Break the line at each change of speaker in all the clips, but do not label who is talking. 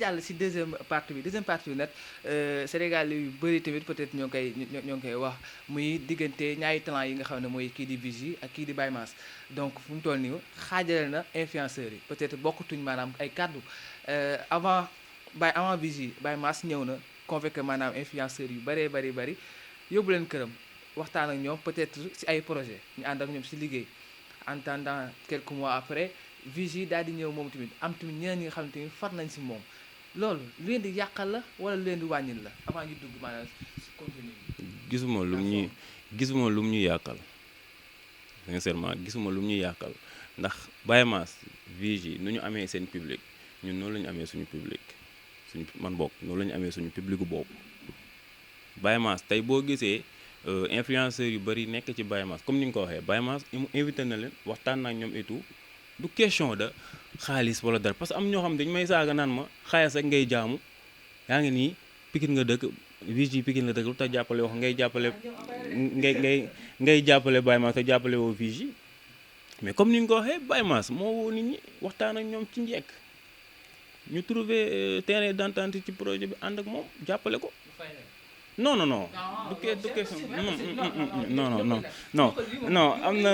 jàll si deuxième partie bi nag Sénégal yu bëri tamit peut-être ñoo ngi koy wax muy diggante ñaari talent yi nga xam ne mooy kii di VJ ak kii di Baye Mass donc fu mu toll nii xaajale na influenceurs yi peut-être bokkatuñ maanaam ay kàddu avant VJ Baye Mass ñëw na convoqué maanaam influenceurs yu bëree bëri yóbbu leen këram waxtaan ak ñoom peut-être si ay projet ñu ànd ak ñoom si liggéey en attendant quelques mois après VJ daal di ñëw moom tamit am tamit ñeneen ñi nga xam ne tamit far nañ si moom loolu lu leen di yàqal la wala lu leen di wàññil la avant ñu dugg maanaam si contenu bi.
gisuma lum ñu yàqal sincèrement gisuma lum ñu yàqal ndax Baye Mass VJ nu ñu amee seen public ñun noonu la ñu amee suñu public man bokk noonu la ñu amee suñu public boobu Baye Mass tey boo gisee influenceurs yu bëri nekk ci Baye Mass comme ni nga ko waxee Baye Mass invité na leen waxtaan na ak ñoom et tout du question de xaalis wala dara parce que am ñoo xam dañu may saaga naan ma xaalis rek ngay jaamu yaa ngi nii Pikine nga dëkk VJ Pikine la dëkk lu tax jàppale wax ngay jàppale Baye Mass te jàppale woo VJ mais comme ni nga ko waxee Baye Mass moo woo nit ñi waxtaan ak ñoom ci njekk ñu trouver terrain d'entente ci projet bi ànd ak moom jàppale ko. non du question non am na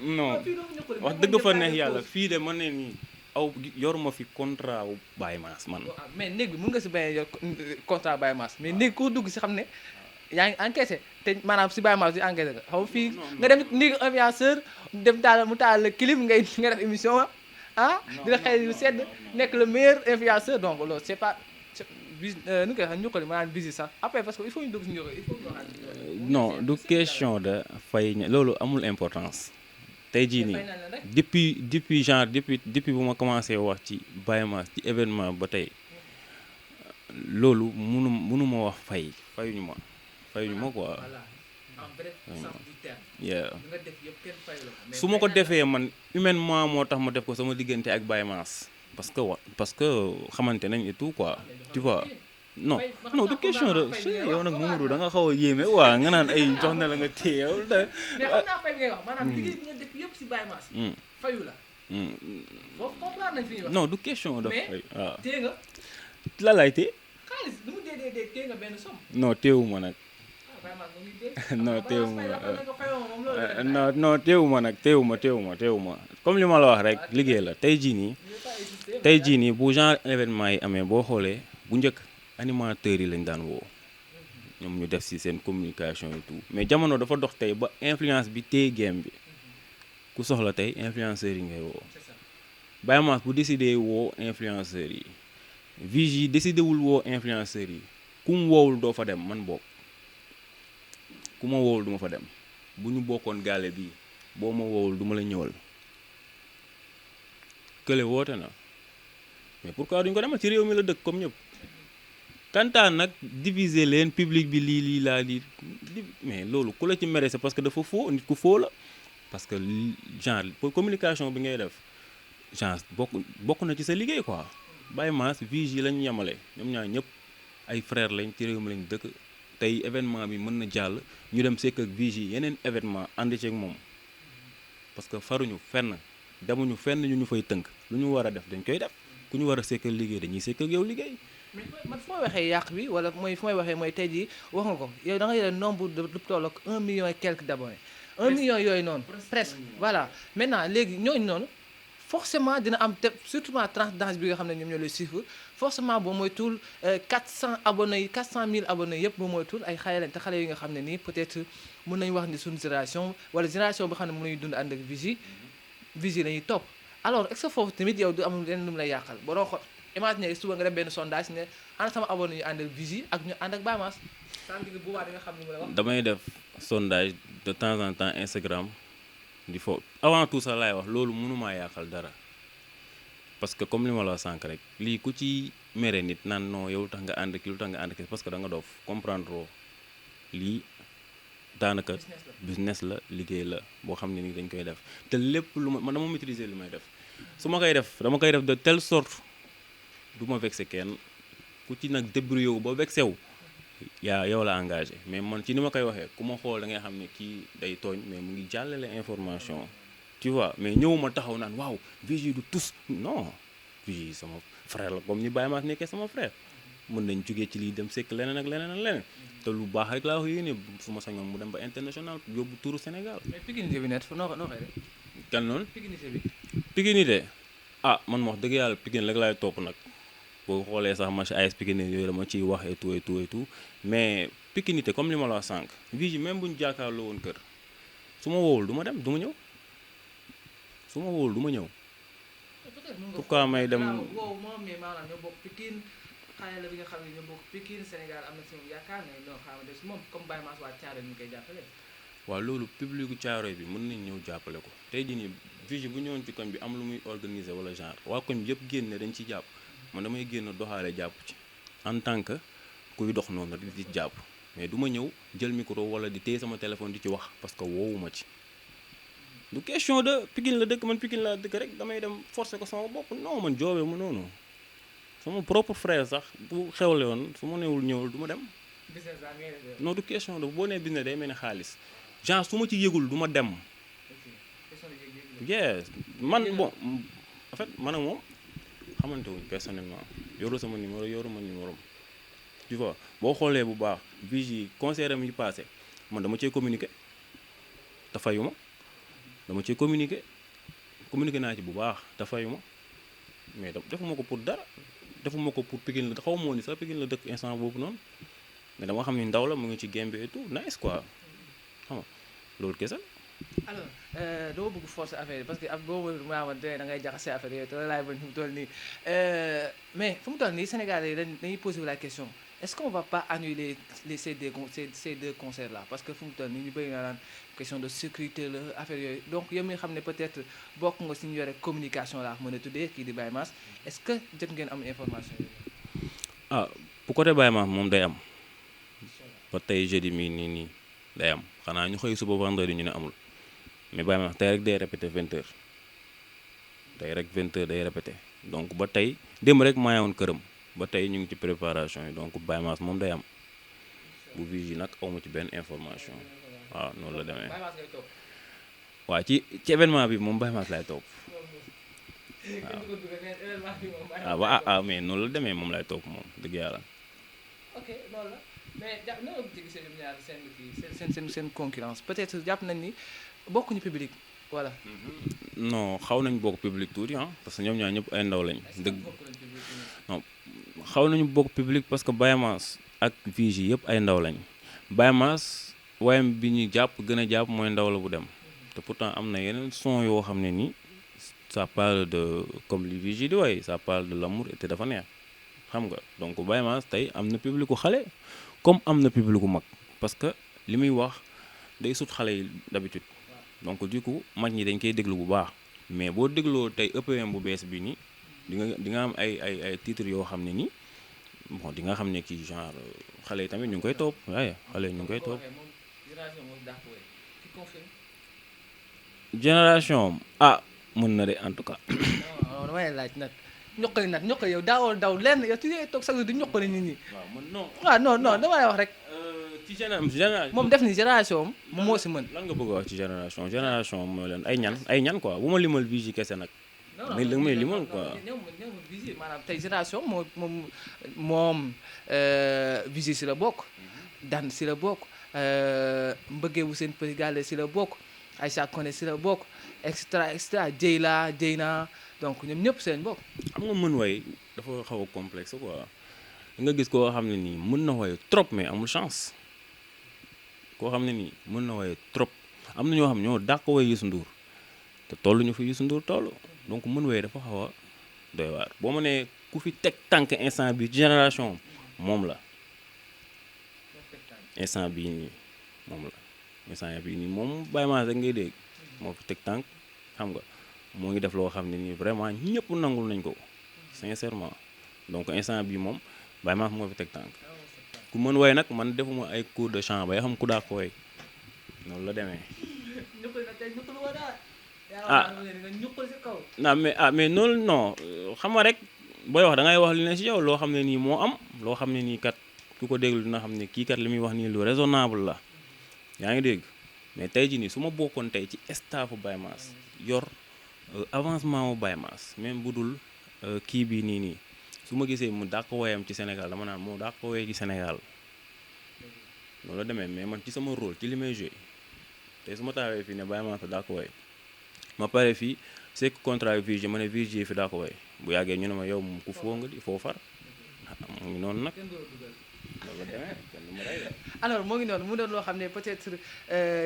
non wax dëgg fa neex yàlla fii de man ne nii yoruma fi contrat wu Baye Mass man.
mais néeg bi mën nga si bañ a yor contrat Baye Mass mais néeg koo dugg si xam ne yaa ngi encaissé te maanaam si Baye Mass di encaissé nga xaw fii nga dem néeg influenceur dem mu taal la clip nga def émission dina xëy yu sedd nekk le meilleur influenceur donc loolu c'est pas nu koy xam Niokkali maanaam busy sax après parce que il faut ñu dugg si Niokkali il faut ñu
non du question de fay loolu amul importance tey jii nii depuis bu ma commencé wax ci Baye Mass ci événement ba tey loolu munu ma wax fayuñu ma quoi su ma ko defee man humainement moo tax ma def ko sama diggante ak Baye Mass parce que xamante nañ et tout quoi tu vois non du question de yow nag Mamadou da nga xaw a yéeme waa nga naan ay jox na la nga téye yow
mais xam naa fay bi ngay wax maanaam liggéey bi nga def yëpp si Baye Mass fayu la boobu comprendre nañ fi ñuy wax
non du question de fay waaw
téye nga
la lay téye
xaalis lu mu dee téye nga benn somme
non téewuma nag non téewuma nag téewuma comme li ma la wax rek liggéey la tey jii nii bu genre événement yi amee boo xoolee bu njëkk animateurs yi lañ daan woo ñoom ñu def ci seen communication et tout mais jamono dafa dox tey ba influence bi téye game bi ku soxla tey influenceurs yi ngay woo Baye Mass bu décidé woo influenceurs yi VJ décidé wul woo influenceurs yi ku mu woowul doo fa dem man bokk ku ma woowul du ma fa dem bu ñu bokkoon gaale bii boo ma woowul du ma la ñëwal kële woote na mais pourquoi duñ ko demal ci réew mi la dëkk comme ñëpp kantaan nag diviser leen public bi lii mais loolu ku la ci mere c'est parce que dafa faux nit ku faux la parce que genre pour communication bi ngay def genre bokk na ci sa liggéey quoi Baye Mass VJ lañu yemale ñoom ñaar ñëpp ay frère lañ ci réew mi lañ dëkk tey événement bi mën na jàll ñu dem sekk ak VJ yeneen événement ànd ci ak moom parce que faruñu fenn demuñu fenn ñu fay tënk lu ñu war a def dañ koy def ku ñu war a sekk liggéey dañuy sekk ak yow liggéey.
mais man fu may waxee yàq bi wala fu may waxee mooy tey jii wax nga ko yow da nga yore nombre de lu toll ak 1 million et quelques d'abonnés 1 million yooyu noonu presque voilà maintenant léegi ñooñu noonu forcément dina am surtout tranche d'âge bi nga xam ne ñoom ñoo lay suivre forcément boo moytuwul 400 000 abonnés yëpp boo moytuwul ay xale lañ te xale yi nga xam ne nii peut-être mën nañu wax ni suñu génération wala génération boo xam ne mën nañu dund ànd ak VJ lañuy topp alors est-ce que foofu tamit yow du am lenn lu mu lay yàqal boo doon xool imagine suba nga def benn sondage ne ana sama abonné yu ànd ak VJ ak ñu ànd ak Baye Mass bu boobaa di nga xam ni mu la wax.
damay def sondage de temps en temps Instagram di fo avant tout ça laay wax loolu mënumaa yàqal dara parce que comme li ma la wax sànq rek lii ku ci mere nit naan non yow tax nga ànd ki lu tax nga ànd ki parce que da nga doof comprendre lii daanaka business la liggéey la boo xam ne ni dañ koy def te lépp lu ma dama maîtriser li may def su ma koy def dama koy def de telle sorte du ma vexé kenn ku ci nag débrouillé wu ba vexé wu yaa yow la engagé mais man ci ni ma koy waxee ku ma xool da ngay xam ne kii day tooñ mais mu ngi jàllale information tu vois mais ñëwuma taxaw naan waaw VJ du tous non VJ frère la comme ni Baye Mass nekkee sama frère mën nañ jógee ci lii dem sekk leneen ak leneen ak leneen te lu baax rek laa ko yéene su ma sañoon mu dem ba international yóbbu turu Sénégal.
mais pikinité bi net noo koy def.
kan noonu.
pikinité bi.
pikinité ah man wax dëgg yàlla Pikine rek laay topp nag boo xoolee sax match AS Pikine yooyu dama ciy wax et tout et tout et tout mais pikinité comme li ma la wax sànq VJ même bu ñu jàkkaarloo woon kër su ma woowul du ma dem du ma ñëw su ma woowul du ma ñëw. pourquoi may dem
wow moom mais maanaam ñoo bokk Pikine xale la bi nga xam ne ñoo bokk Pikine Sénégal am na si moom yaakaar ne non xamante si moom comme Baye Mass waa Thiaroye ñu koy jàppale.
waaw loolu publicu Thiaroye bi mën nañ ñëw jàppale ko tey jii nii VJ bu ñëwoon ci koñ bi am lu muy organiser wala genre waa koñ bi yëpp génne dañ ci jàpp man damay génn doxaale jàpp ci en tant que kuy dox noonu di ci jàpp mais du ma ñëw jël micro wala di téye sama téléphone di ci wax parce que woowuma ci du question de Pikine la dëkk man Pikine laa dëkk rek damay dem forcer ko sama bopp non man joobee mu noonu sama propre frère sax bu xewle woon su ma newul ñëwul du ma dem non du question de boo nee business day mel ni xaalis genre su ma ci yëgul du ma dem yes man bon en fait man ak moom xamante wuñ personnellement yoru sama numéro yoru ma numéro tu vois boo xoolee bu baax VJ concert am yi passé man dama cee communiqué te fayu ma dama cee communiqué naa ci bu baax te fayu ma mais defuma ko pour dara defuma ko pour Pikine la xaw moo ni sax Pikine la dëkk instant boobu noonu mais dama xam ni ndaw la mu ngi ci game bi et tout nice quoi xam nga loolu kese.
alors doo bëgg forcer affaire yi parce que ab boobu maa ma da ngay jaxase affaire yooyu te la laay bañ fu mu toll nii mais fu mu toll nii Sénégalais yi dañuy poser la question est-ce qu'on va pas annuler ces deux concerts là parce que fu mu toll nii ñu bëri na naan question de sécurité la affaire yooyu donc yow mi nga xam ne peut-être bokk nga si ñu yore communication laa mën a tuddee kii di Baye Mass est-ce que jot ngeen am information yi.
ah bu côté Baye Mass moom day am ba tey jeudi mii nii day am xanaa ñu xëy suba vendredi ñu ne amul. mais Baye Mass tey rek day répété 20h tey rek 20h day répété donc ba tey démb rek maa woon këram ba tey ñu ngi ci préparation yi donc Baye Mass moom day am bu VJ nag awma ci benn information waaw noonu la demee waaw ci événement bi moom Baye Mass lay topp waaw mais noonu la demee moom lay topp moom dëgg yàlla.
ok loolu la mais jàpp na nga gis ñoom ñaar seen concurrence peut-être jàpp nañ ni. bokkuñu public voilà.
non xaw nañ bokk public tuuti parce que ñoom ñaar ñëpp ay ndaw lañ. dëgg non xaw nañu bokk public parce que Baye Mass ak VJ yëpp ay ndaw lañ Baye Mass wayam bi ñu gën a jàpp mooy ndaw la bu dem te pourtant am na yeneen son yoo xam ne nii ça parle de comme li VJ di way ça parle de l'amour et te dafa neex xam nga donc Baye Mass tey am na public ku xale comme am na public ku mag parce que li muy wax day sut xale yi d'habitude. donc du coup mag ñi dañ koy déglu bu baax mais boo dégloo tey EPM bu bees bi nii di nga am ay titres yoo xam ne nii bon di nga xam ne kii genre xale yi tamit ñu ngi koy topp waaye xale yi ñu ngi koy topp. génération mën na de en tout cas.
non damay laaj nag ñokkali yow daawoo daw lenn yow tu es toog sax di ñokkali nit ñi.
waaw man non.
non damay wax rek.
ci génération
moom def ni génération moom moo si mën.
lan nga bëgg a wax ci génération mooy leen ay ñan quoi bu ma limal VJ kese nag. mais li nga may limal quoi.
ñëw VJ maanaam tey génération moom VJ si la bokk. Dan si la bokk mbëggee bu seen petit gàlle si la bokk Aïcha Koné si la bokk extra Jeyna donc ñoom ñëpp seen bokk.
xam nga mën way dafa xaw a complexe quoi nga gis koo xam ne nii mën na way trop mais amul chance. koo xam ne nii mën na waaye trop am na ñoo xam ñoo dàq way Youssou Ndour te toll ñu fi Youssou Ndour toll donc mën waaye dafa xaw a doy waar boo ma nee ku fi teg tànk instant bi génération moom la instant bii nii moom Baye Mass rek ngay dégg moo fi teg tànk xam nga moo ngi def loo xam ne nii vraiment ñëpp nangul nañ ko sincèrement donc instant bii moom Baye Mass moo fi teg tànk ku mën way nag man defuma ay cours de chant ba xam ku daa ko way noonu la demee. mais noonu non xam nga rek booy wax da ngay wax li ne ci yow loo xam ne nii moo am loo xam ne nii kat ku ko déglu dina xam ne kii kat li muy wax nii lu raisonnable la yaa ngi dégg mais tey jii nii su ma bokkoon tey ci staffu Baye Mass yor avancement wu Baye Mass même bu dul kii bii nii su ma gisee mu dàq woyam ci Sénégal dama naan moo dàq woy ci Sénégal noonu la demee mais man ci sama rôle ci li may joué te su ma taawee fii ne Baye Mass daa ko woy ma pare fii c'est que contrat VJ ma ne VJ fi daa ko woy bu yàggee ñu ne ma yow moom ku foo nga di foo far mu ngi noonu nag loolu la demee kenn du ma rey
alors moo ngi noonu mu doon loo xam ne peut-être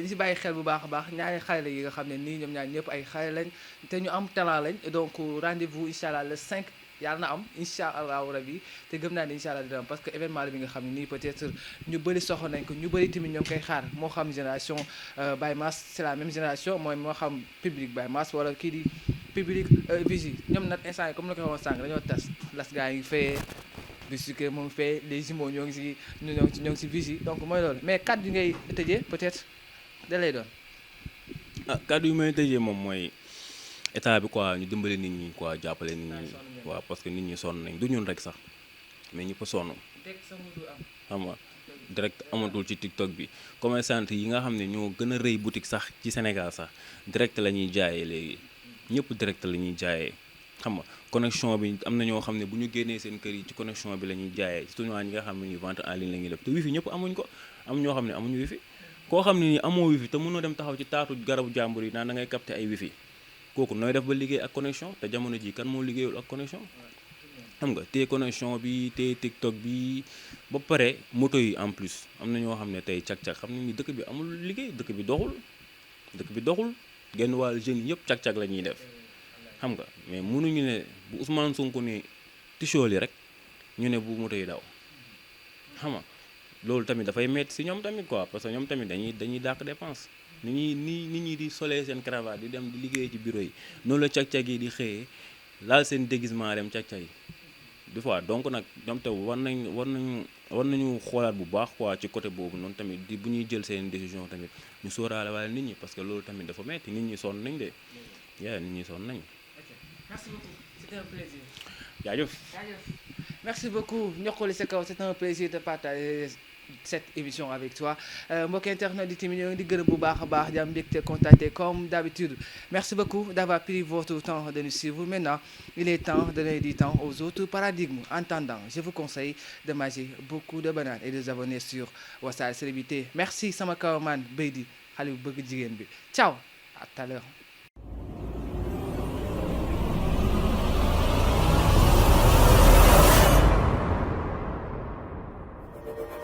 ñu si bàyyi xel bu baax a baax ñaari xale la yi nga xam ne nii ñoom ñaar ñëpp ay xale lañ te ñu am talent lañ donc rendez-vous incha allah le 5 yàlla na am incha allahu rabi te gëm naa ne incha allah dina am parce que événement la bi nga xam ne nii peut-être ñu bëri soxla nañ ko ñu bëri tamit ñoo ngi koy xaar moo xam génération Baye Mass c'est la même génération mooy moo xam public Baye Mass wala kii di public VJ ñoom nag instant yi comme la ko waxoon sànq dañoo tas las gaa yi fayee biscuit mu ngi fee les jumeaux ñoo ngi si VJ donc mooy loolu mais kàddu yi ngay tëjee peut-être da lay doon.
ah kàddu yu may tëjee moom mooy état bi quoi ñu dimbali nit ñi quoi jàppale nit ñi waaw parce que nit ñi sonn nañ du ñun rek sax mais ñëpp a sonn xam nga direct amatul ci TikTok bi commerçant yi nga xam ne ñoo gën a rëy boutique sax ci Sénégal sax direct la ñuy jaayee léegi ñëpp direct la ñuy jaayee xam nga connexion bi am na ñoo xam ne bu ñu génnee seen kër yi ci connexion bi la ñuy jaayee surtout ñi nga xam ne ni vente en ligne la ñuy def te wifi ñëpp amuñ ko am ñoo xam ne amuñu wifi koo xam ne ni amoo wifi te mënoo dem taxaw ci taatu garabu jàmbur yi naan da ngay capter ay wifi kooku nooy def ba liggéey ak connexion te jamono ji kan moo liggéeyul ak connexion xam nga téye connexion bi téye TikTok bi ba pare moto yi en plus am na ñoo xam ne tey cag-cag xam ne ni dëkk bi amul liggéey dëkk bi doxul genn wàll jeunes yëpp cag-cag la ñuy def xam nga mais mënuñu ne bu Ousmane Sonko ne tichool yi rek ñu ne bu moto yi daw xam nga loolu tamit dafay metti si ñoom tamit quoi parce que ñoom tamit dañuy dàq dépense nit ñi di solee seen cravate di dem di liggéey ci bureau yi noonu la cag-cag yi di xëyee laal seen déguisement dem cag-cag yi des fois donc nag ñoom te war nañu xoolaat bu baax quoi ci côté boobu noonu tamit di bu ñuy jël seen décision tamit ñu sóoraale wala nit ñi parce que loolu tamit dafa metti nit ñi sonn nañ de nit ñi sonn nañ.
Merci beaucoup, c'était un plaisir.
jaajëf.
Merci beaucoup Niokkali sa kaw, c'est un plaisir de partager cette émission avec toi mbokk internet di tamit ñoo ngi di gërëm bu baax a baax di am mbégte contacter comme d'habitude. Merci beaucoup d'avoir pris votre temps de nous suivre. Maintenant il est temps de donner du temps aux autres paradigmes. En attendant, je vous conseille de manger beaucoup de bananes et de vous abonner sur Wassare Célébrités. Merci sama cameraman Beydi xale bu bëgg jigéen bi. Ciao, à tout à l'heure.